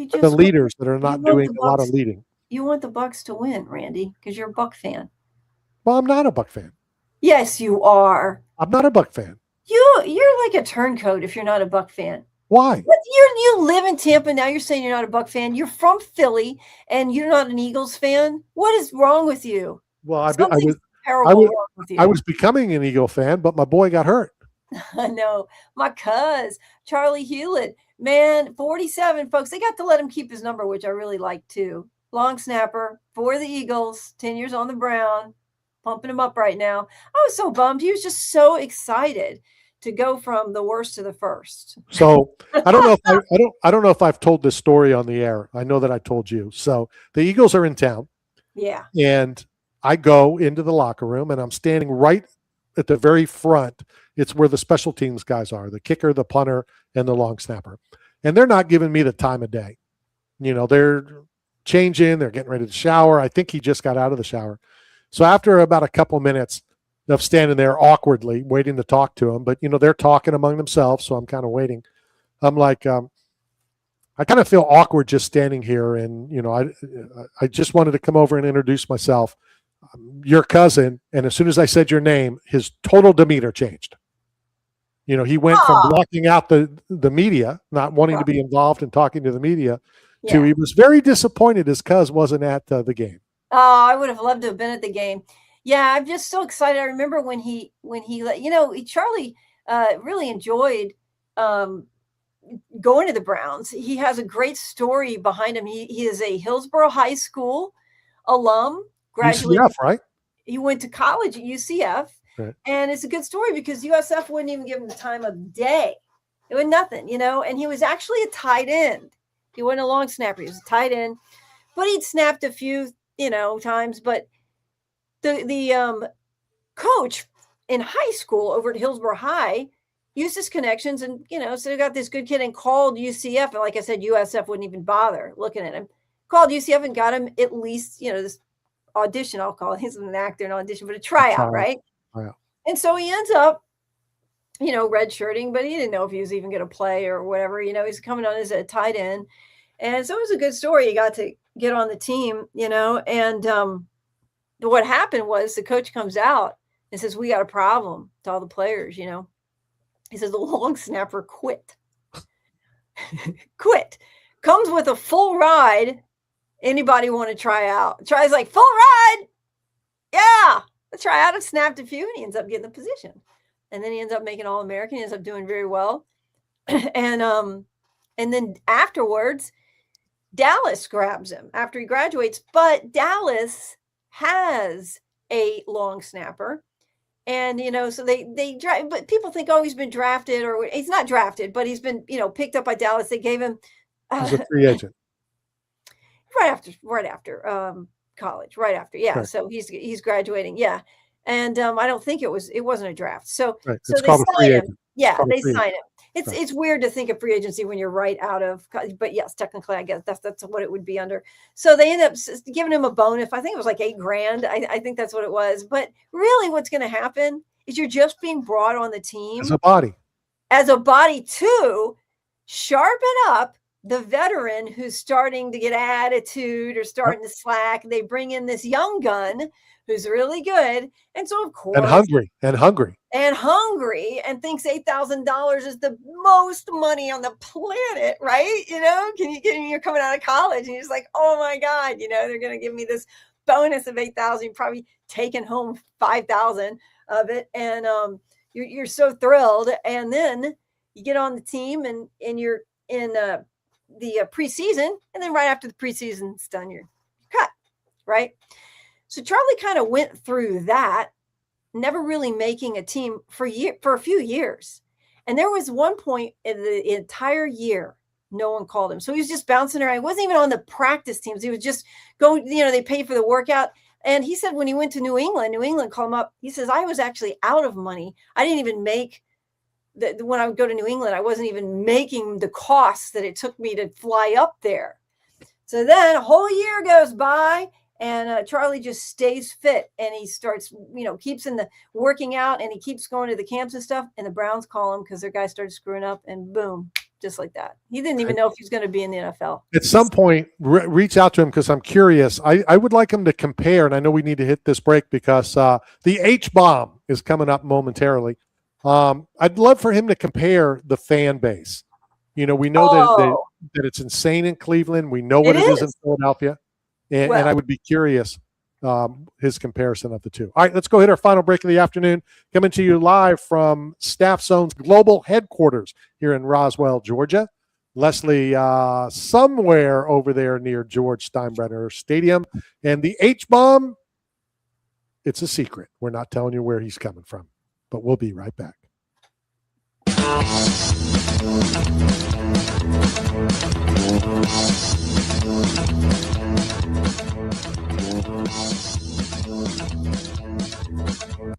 for the leaders that are not doing a lot of leading? You want the Bucks to win, Randy, because you're a Buck fan. Well, I'm not a Buck fan. Yes, you are. I'm not a Buck fan. You're like a turncoat if you're not a Buck fan. Why? You live in Tampa. Now you're saying you're not a Buck fan. You're from Philly, and you're not an Eagles fan. What is wrong with you? Well, I was becoming an Eagle fan, but my boy got hurt. I know. My cuz, Charlie Hewlett, man, 47, folks. They got to let him keep his number, which I really like too. Long snapper for the Eagles, 10 years on the Brown, pumping him up right now. I was so bummed. He was just so excited to go from the worst to the first. So I don't know if I don't know if I've told this story on the air. I know that I told you. So the Eagles are in town. Yeah. And I go into the locker room and I'm standing right at the very front. It's where the special teams guys are, the kicker, the punter, and the long snapper. And they're not giving me the time of day. They're changing, they're getting ready to shower. I think he just got out of the shower. So after about a couple minutes of standing there awkwardly waiting to talk to him, but they're talking among themselves, so I'm kind of waiting. I'm like, I kind of feel awkward just standing here, and I just wanted to come over and introduce myself. Your cousin, and as soon as I said your name, his total demeanor changed. He went from blocking out the media, not wanting to be involved in talking to the media, too. He was very disappointed his cuz wasn't at the game. Oh, I would have loved to have been at the game. Yeah, I'm just so excited. I remember when he let Charlie really enjoyed going to the Browns. He has a great story behind him. He is a Hillsborough High School alum, graduated. UCF, right? He went to college at UCF, right. And it's a good story because USF wouldn't even give him the time of day. It was nothing, and he was actually a tight end. He wasn't a long snapper. He was a tight end, but he'd snapped a few, times. But the coach in high school over at Hillsborough High used his connections and, so they got this good kid and called UCF. And like I said, USF wouldn't even bother looking at him. Called UCF and got him at least, this audition, I'll call it. He's an actor in audition, but a tryout, right? Yeah. And so he ends up, redshirting, but he didn't know if he was even going to play or whatever. He's coming on as a tight end. And so it was a good story. He got to get on the team, and what happened was the coach comes out and says, "We got a problem," to all the players, He says, "The long snapper quit. Quit. Comes with a full ride. Anybody want to try out?" Tries like, "Full ride. Yeah. Let's try out." And snapped a few, and he ends up getting the position. And then he ends up making All-American. He ends up doing very well. And then afterwards, Dallas grabs him after he graduates. But Dallas has a long snapper. And, so they drive, but people think, oh, he's been drafted, or he's not drafted, but he's been, picked up by Dallas. They gave him He's a free agent. right after college, right after. Yeah. Right. So he's graduating. Yeah. And I don't think it wasn't a draft. So, Right. so It's they called a free sign him. agent. Yeah. called a They free sign agent. him. It's Right. it's weird to think of free agency when you're right out of, but yes, technically, I guess that's what it would be under. So they end up giving him a bonus. I think it was like $8,000. I think that's what it was. But really, what's going to happen is you're just being brought on the team As a body. to sharpen up the veteran who's starting to get attitude or starting to slack. They bring in this young gun who's really good, and so of course And hungry. and thinks $8,000 is the most money on the planet, right? You're coming out of college and you're just like, oh my God, they're going to give me this bonus of $8,000. You're probably taking home $5,000 of it, and you're so thrilled. And then you get on the team and you're in the preseason, and then right after the preseason's done, you're cut, right? So Charlie kind of went through that, never really making a team for a few years. And there was one point in the entire year, no one called him. So he was just bouncing around. He wasn't even on the practice teams. He was just going, they paid for the workout. And he said when he went to New England called him up. He says, I was actually out of money. I didn't even make when I would go to New England, I wasn't even making the costs that it took me to fly up there. So then a whole year goes by, and Charlie just stays fit, and he starts, keeps in the working out, and he keeps going to the camps and stuff. And the Browns call him because their guy started screwing up, and boom, just like that. He didn't even know if he was going to be in the NFL. At some point, reach out to him because I'm curious. I would like him to compare, and I know we need to hit this break because the H-bomb is coming up momentarily. I'd love for him to compare the fan base. We know that it's insane in Cleveland. We know what it is in Philadelphia. And I would be curious his comparison of the two. All right, let's go hit our final break of the afternoon. Coming to you live from Staff Zone's global headquarters here in Roswell, Georgia. Leslie, somewhere over there near George Steinbrenner Stadium. And the H-bomb, it's a secret. We're not telling you where he's coming from, but we'll be right back.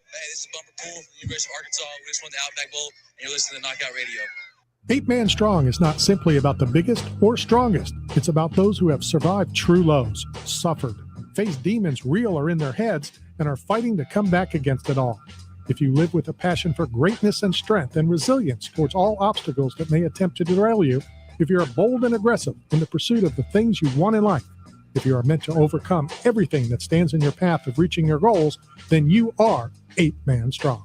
This is Bumper Pool from the University of Arkansas. We just won the Outback Bowl, and you're listening to Knockout Radio. 8 Man Strong is not simply about the biggest or strongest. It's about those who have survived true lows, suffered, faced demons real or in their heads, and are fighting to come back against it all. If you live with a passion for greatness and strength and resilience towards all obstacles that may attempt to derail you, if you're bold and aggressive in the pursuit of the things you want in life, if you are meant to overcome everything that stands in your path of reaching your goals, then you are 8 Man Strong.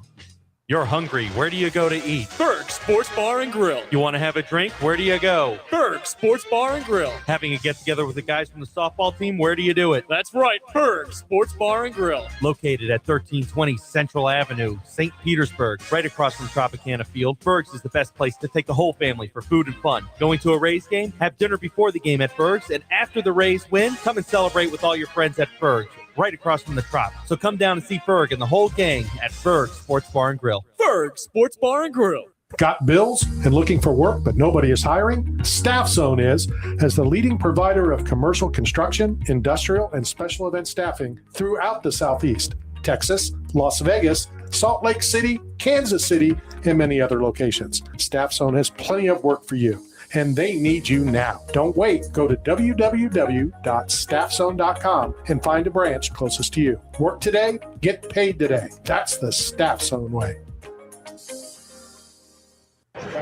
You're hungry. Where do you go to eat? Berg Sports Bar and Grill. You want to have a drink? Where do you go? Berg Sports Bar and Grill. Having a get-together with the guys from the softball team? Where do you do it? That's right, Berg Sports Bar and Grill. Located at 1320 Central Avenue, St. Petersburg, right across from Tropicana Field. Berg's is the best place to take the whole family for food and fun. Going to a Rays game? Have dinner before the game at Berg's, and after the Rays win, come and celebrate with all your friends at Berg's, right across from the Trop. So come down and see Berg and the whole gang at Berg Sports Bar and Grill. Berg Sports Bar and Grill. Got bills and looking for work, but nobody is hiring? Staff Zone is, as the leading provider of commercial construction, industrial, and special event staffing throughout the Southeast, Texas, Las Vegas, Salt Lake City, Kansas City, and many other locations. Staff Zone has plenty of work for you, and they need you now. Don't wait. Go to www.staffzone.com and find a branch closest to you. Work today, get paid today. That's the Staff Zone way.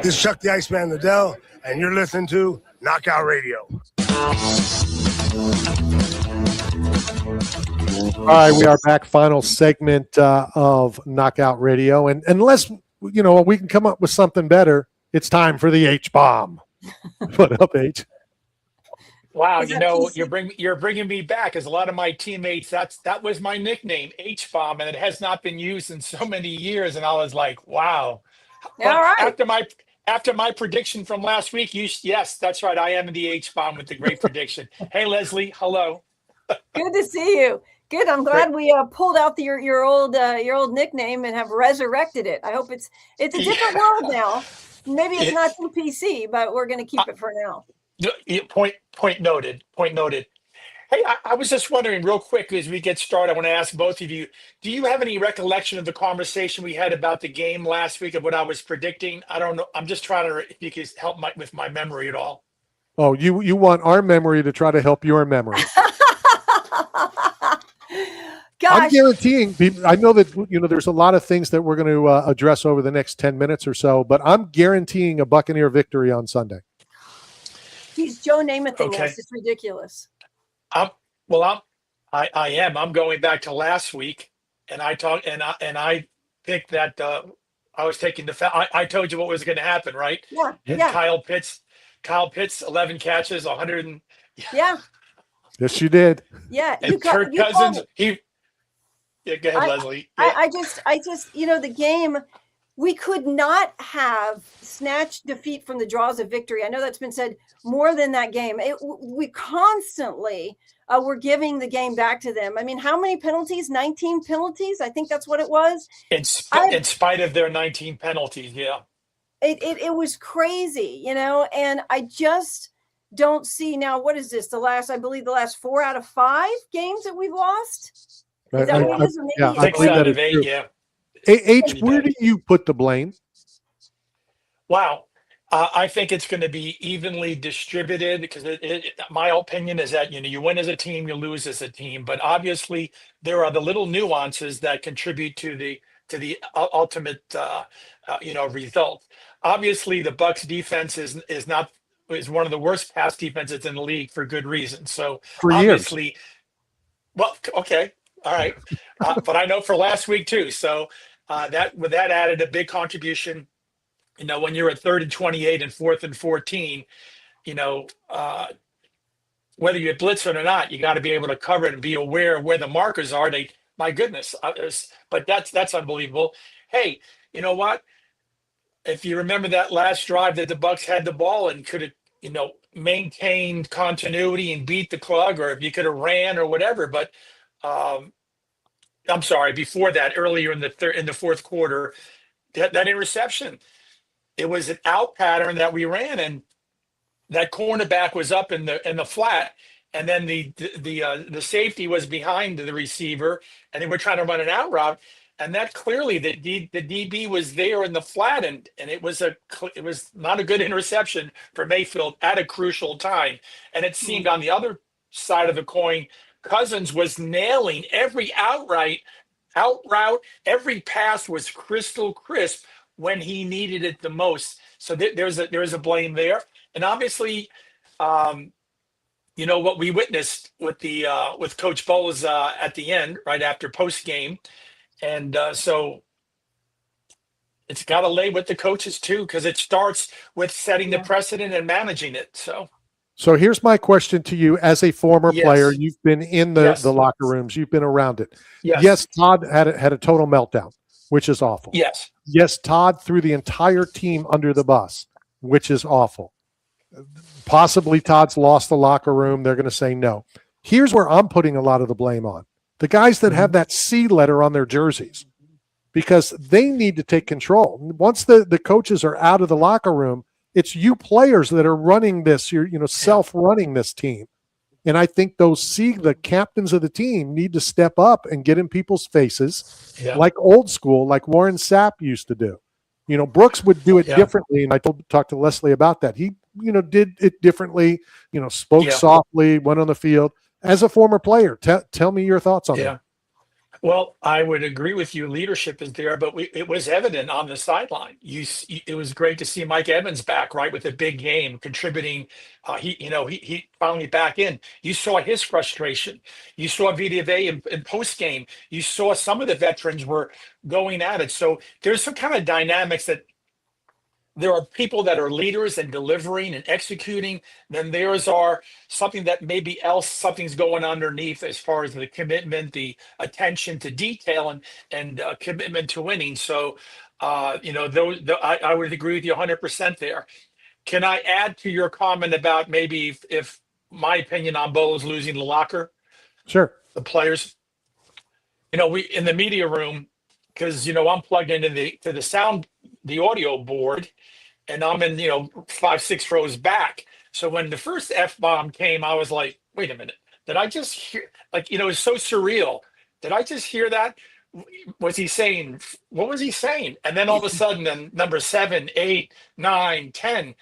This is Chuck the Iceman Liddell, and you're listening to Knockout Radio. All right, we are back. Final segment of Knockout Radio. And unless, we can come up with something better, it's time for the H-bomb. What up, H? Wow, you're bringing me back, as a lot of my teammates, that was my nickname, H-bomb, and it has not been used in so many years. And I was like, wow. All right. After my prediction from last week, yes, that's right. I am in the H-bomb with the great prediction. Hey, Leslie, hello. Good to see you. Good. I'm glad we pulled out your old nickname and have resurrected it. I hope it's a different world now. Maybe it's not too PC, but we're going to keep it for now. Point noted. Hey, I was just wondering real quick as we get started, I want to ask both of you, do you have any recollection of the conversation we had about the game last week of what I was predicting? I don't know. I'm just trying to, if you could help with my memory at all. Oh, you want our memory to try to help your memory. Gosh. I'm guaranteeing, I know that, there's a lot of things that we're going to address over the next 10 minutes or so, but I'm guaranteeing a Buccaneer victory on Sunday. He's Joe Namath. Okay. It's ridiculous. I am. I'm going back to last week, and I think that I was taking I told you what was going to happen, right? Yeah. Kyle Pitts, 11 catches, 100. Yeah. Yes, you did. Yeah. And Kirk Cousins, go ahead, Leslie. I just, the game, we could not have snatched defeat from the jaws of victory. I know that's been said more than that game. We constantly were giving the game back to them. I mean, how many penalties? 19 penalties? I think that's what it was. In spite of their 19 penalties, yeah. It was crazy, and I just don't see now. What is this? The last 4 out of 5 games that we've lost? Is that what it is? Yeah, 6 out of 8, yeah. H, where do you put the blame? Wow. I think it's going to be evenly distributed because my opinion is that, you win as a team, you lose as a team. But obviously, there are the little nuances that contribute to the ultimate, result. Obviously, the Bucs defense is one of the worst pass defenses in the league for good reason. So for obviously, years. Well, okay. All right. But I know for last week too. So that added a big contribution. When you're at 3rd and 28 and 4th and 14, whether you blitz it or not, you got to be able to cover it and be aware of where the markers are. My goodness. But that's unbelievable. Hey, you know what? If you remember that last drive that the Bucs had the ball and could have, maintained continuity and beat the clock, or if you could have ran or whatever, but I'm sorry, before that, earlier in the fourth quarter, that interception, it was an out pattern that we ran, and that cornerback was up in the flat, and then the safety was behind the receiver, and they were trying to run an out route, and that clearly the DB was there in the flat, and it was not a good interception for Mayfield at a crucial time, and it seemed on the other side of the coin, Cousins was nailing every out route, every pass was crystal crisp when he needed it the most. So there's a blame there, and obviously, what we witnessed with Coach Bowles at the end, right after post game, and so it's got to lay with the coaches too, because it starts with setting the precedent and managing it. So here's my question to you as a former Yes. player. You've been in the Yes. locker rooms. You've been around it. Yes. Todd had a total meltdown, which is awful. Yes. Yes, Todd threw the entire team under the bus, which is awful. Possibly Todd's lost the locker room. They're going to say no. Here's where I'm putting a lot of the blame on. The guys that have that C letter on their jerseys, because they need to take control. Once the coaches are out of the locker room, it's you players that are running this, you're self-running this team. And I think the captains of the team need to step up and get in people's faces like old school, like Warren Sapp used to do. Brooks would do it differently. And I talked to Leslie about that. He, did it differently, spoke softly, went on the field. As a former player, tell me your thoughts on that. Well, I would agree with you. Leadership is there, but it was evident on the sideline. It was great to see Mike Evans back, right, with a big game, contributing. He finally back in. You saw his frustration. You saw Vita Vea in post game. You saw some of the veterans were going at it. So there's some kind of dynamics that there are people that are leaders and delivering and executing. Then there's something that something's going underneath as far as the commitment, the attention to detail, and commitment to winning. So, I would agree with you 100% there. Can I add to your comment about maybe if my opinion on Bowles losing the locker? Sure. The players, we in the media room, because I'm plugged into the audio board, and I'm in 5-6 rows back. So when the first F-bomb came, I was like, wait a minute, did I just hear, it's so surreal. Did I just hear that? Was he saying, what was he saying? And then all of a sudden, then number 7, 8, 9, 10,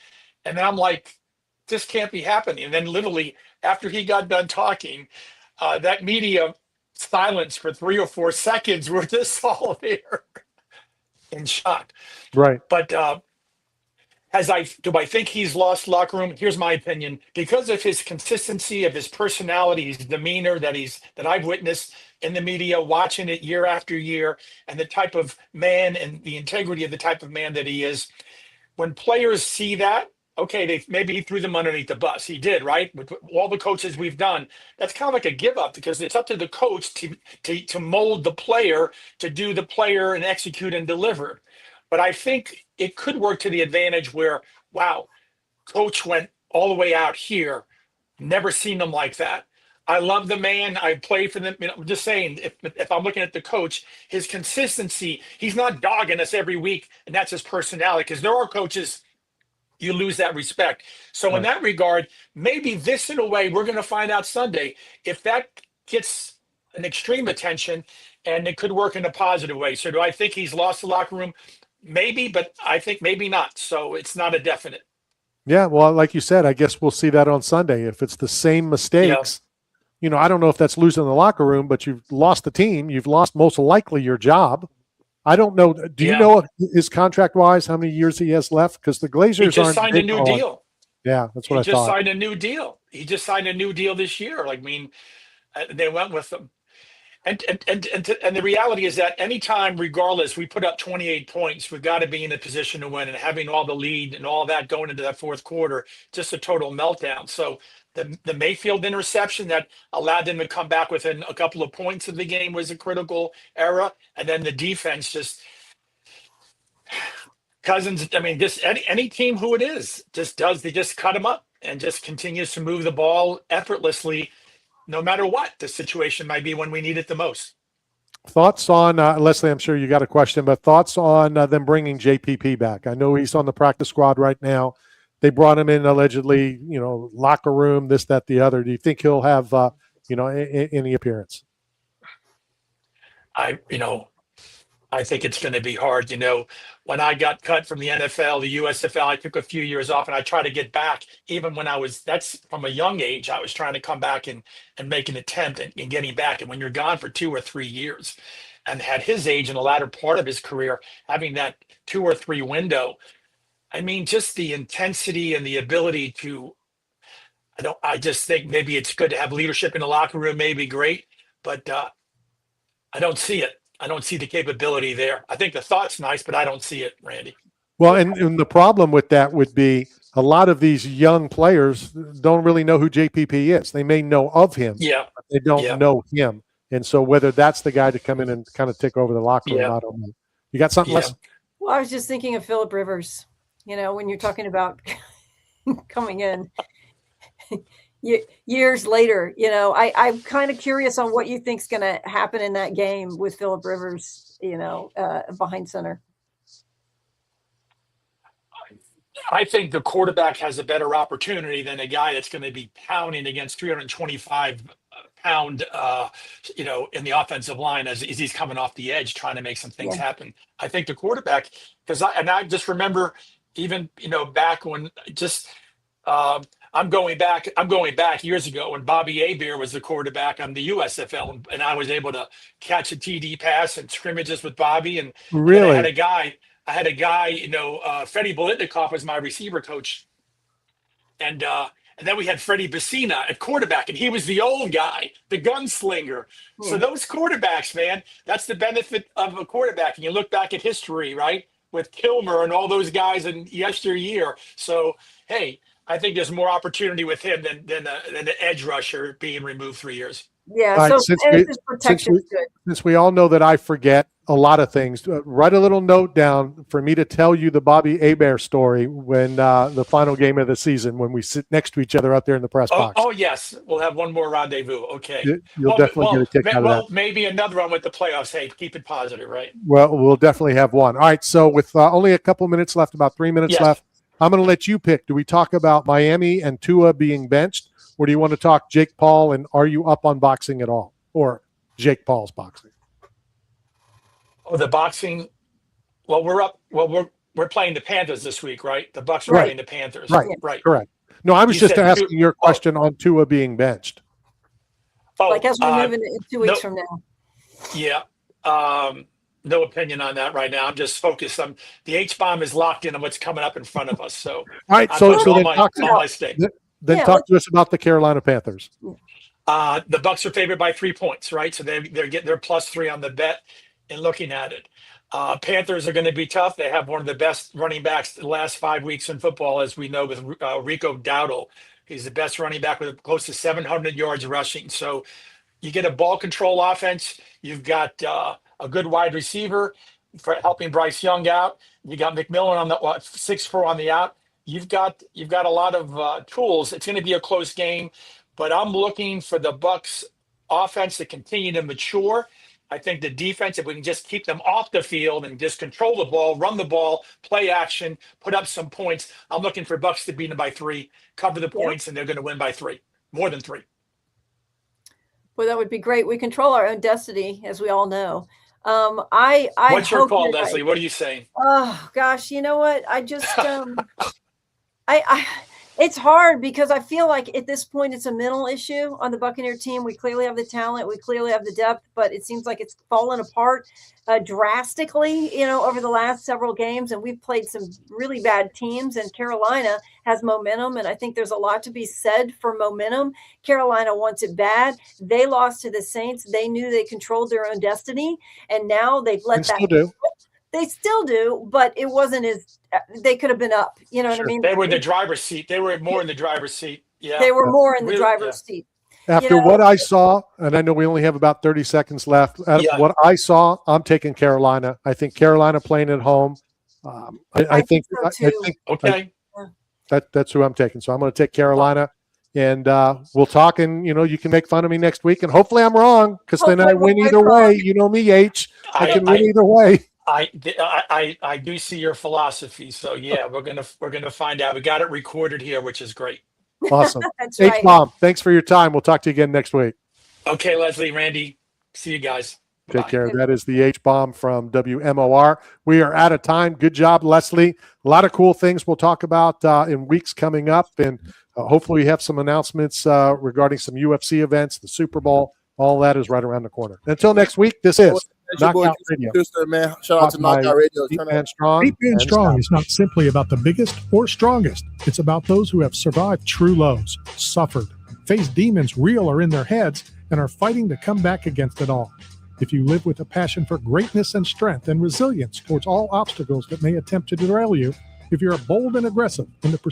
and then I'm like, this can't be happening. And then literally after he got done talking, that media silence for 3 or 4 seconds, we're just all there in shock. Right. But do I think he's lost locker room? Here's my opinion. Because of his consistency, of his personality, his demeanor that I've witnessed in the media, watching it year after year, and the type of man and the integrity of the type of man that he is. When players see that, okay, maybe he threw them underneath the bus. He did, right? With all the coaches we've done, that's kind of like a give up, because it's up to the coach to mold the player, to do the player and execute and deliver. But I think it could work to the advantage where, wow, coach went all the way out here. Never seen them like that. I love the man. I play for them. I'm just saying, if I'm looking at the coach, his consistency, he's not dogging us every week, and that's his personality, because there are coaches, you lose that respect. So in that regard, maybe this, in a way, we're going to find out Sunday if that gets an extreme attention, and it could work in a positive way. So do I think he's lost the locker room? Maybe, but I think maybe not. So it's not a definite. Yeah, well, like you said, I guess we'll see that on Sunday. If it's the same mistakes, I don't know if that's losing the locker room, but you've lost the team. You've lost most likely your job. I don't know. Do you know his contract-wise how many years he has left? Because the Glazers He just signed a new deal. Yeah, that's what I thought. He just signed a new deal. He just signed a new deal this year. They went with them. And the reality is that anytime, regardless, we put up 28 points, we've got to be in a position to win, and having all the lead and all that going into that fourth quarter, just a total meltdown. So the Mayfield interception that allowed them to come back within a couple of points of the game was a critical error. And then the defense Cousins, just any team who it is they just cut them up and just continues to move the ball effortlessly, no matter what the situation might be when we need it the most. Thoughts on, Leslie, I'm sure you got a question, but thoughts on them bringing JPP back? I know he's on the practice squad right now. They brought him in allegedly, locker room, this, that, the other. Do you think he'll have, any appearance? I think it's going to be hard. When I got cut from the NFL, the USFL, I took a few years off, and I tried to get back. Even when that's from a young age, I was trying to come back and make an attempt in getting back. And when you're gone for 2 or 3 years, and had his age in the latter part of his career, having that 2 or 3 window, just the intensity and the ability to, I just think maybe it's good to have leadership in the locker room, maybe great, but I don't see it. I don't see the capability there. I think the thought's nice, but I don't see it, Randy. Well, and the problem with that would be a lot of these young players don't really know who JPP is. They may know of him, Yeah. but they don't know him. And so whether that's the guy to come in and kind of take over the locker room, I don't know. You got something less? Well, I was just thinking of Phillip Rivers, when you're talking about coming in years later, I'm kind of curious on what you think's going to happen in that game with Phillip Rivers, behind center. I think the quarterback has a better opportunity than a guy that's going to be pounding against 325 pound, in the offensive line as he's coming off the edge trying to make some things happen. I think the quarterback, I just remember even, back when I'm going back years ago when Bobby Hebert was the quarterback on the USFL, and I was able to catch a TD pass and scrimmages with Bobby. And really, I had a guy, Freddie Bolitnikoff was my receiver coach. And then we had Freddie Bassina at quarterback, and he was the old guy, the gunslinger. So those quarterbacks, man, that's the benefit of a quarterback. And you look back at history, right, with Kilmer and all those guys in yesteryear. So, hey, I think there's more opportunity with him than an edge rusher being removed 3 years. Yeah, right, so his protection's good. Since we all know that I forget a lot of things, write a little note down for me to tell you the Bobby Hebert story when the final game of the season, when we sit next to each other out there in the press box. Oh, yes. We'll have one more rendezvous. Okay. You'll definitely get a kick out of that. Maybe another one with the playoffs. Hey, keep it positive, right? Well, we'll definitely have one. All right, so with only a couple minutes left, about 3 minutes left, I'm going to let you pick. Do we talk about Miami and Tua being benched, or do you want to talk Jake Paul and are you up on boxing at all, or Jake Paul's boxing? Oh, the boxing. Well, we're up. Well, we're playing the Panthers this week, right? The Bucs are playing the Panthers. Right. Correct. No, I was just asking your question on Tua being benched. Oh, as we move into 2 weeks from now. Yeah. No opinion on that right now. I'm just focused on the H-bomb is locked in on what's coming up in front of us. So, all right. So then talk to us about the Carolina Panthers. The Bucs are favored by 3 points, right? So they're getting their +3 on the bet and looking at it. Panthers are going to be tough. They have one of the best running backs the last 5 weeks in football, as we know, with Rico Dowdle. He's the best running back with close to 700 yards rushing. So you get a ball control offense. You've got a good wide receiver for helping Bryce Young out. You got McMillan on the 6'4" on the out. You've got a lot of tools. It's going to be a close game, but I'm looking for the Bucs offense to continue to mature. I think the defense, if we can just keep them off the field and just control the ball, run the ball, play action, put up some points. I'm looking for Bucs to beat them by 3, cover the points, and they're going to win by 3, more than 3. Well, that would be great. We control our own destiny, as we all know. What's your call, Leslie? What are you saying? Oh gosh, you know what? I just it's hard because I feel like at this point it's a mental issue on the Buccaneer team. We clearly have the talent, we clearly have the depth, but it seems like it's fallen apart drastically, over the last several games. And we've played some really bad teams, and Carolina has momentum. And I think there's a lot to be said for momentum. Carolina wants it bad. They lost to the Saints. They knew they controlled their own destiny, and now they've let that. They still do, but it wasn't as they could have been up. You know what I mean? They were in the driver's seat. They were more in the driver's seat. Yeah, they were more in the driver's seat. After what I saw, and I know we only have about 30 seconds left. What I saw, I'm taking Carolina. I think Carolina playing at home. I think that's who I'm taking. So I'm going to take Carolina, and we'll talk. And you can make fun of me next week, and hopefully I'm wrong, because then I win either way. You know me, H. I can win either way. I do see your philosophy. So yeah, we're gonna find out. We got it recorded here, which is great. Awesome. That's right. H-Bomb, thanks for your time. We'll talk to you again next week. Okay, Leslie, Randy, see you guys. Take care. That is the H-Bomb from WMOR. We are out of time. Good job, Leslie. A lot of cool things we'll talk about in weeks coming up, and hopefully we have some announcements regarding some UFC events, the Super Bowl. All that is right around the corner. Until next week, this is Knockout Radio. Man. Shout out to Knockout Radio. Deep and Strong is not simply about the biggest or strongest. It's about those who have survived true lows, suffered, faced demons real or in their heads, and are fighting to come back against it all. If you live with a passion for greatness and strength and resilience towards all obstacles that may attempt to derail you, if you're bold and aggressive in the pursuit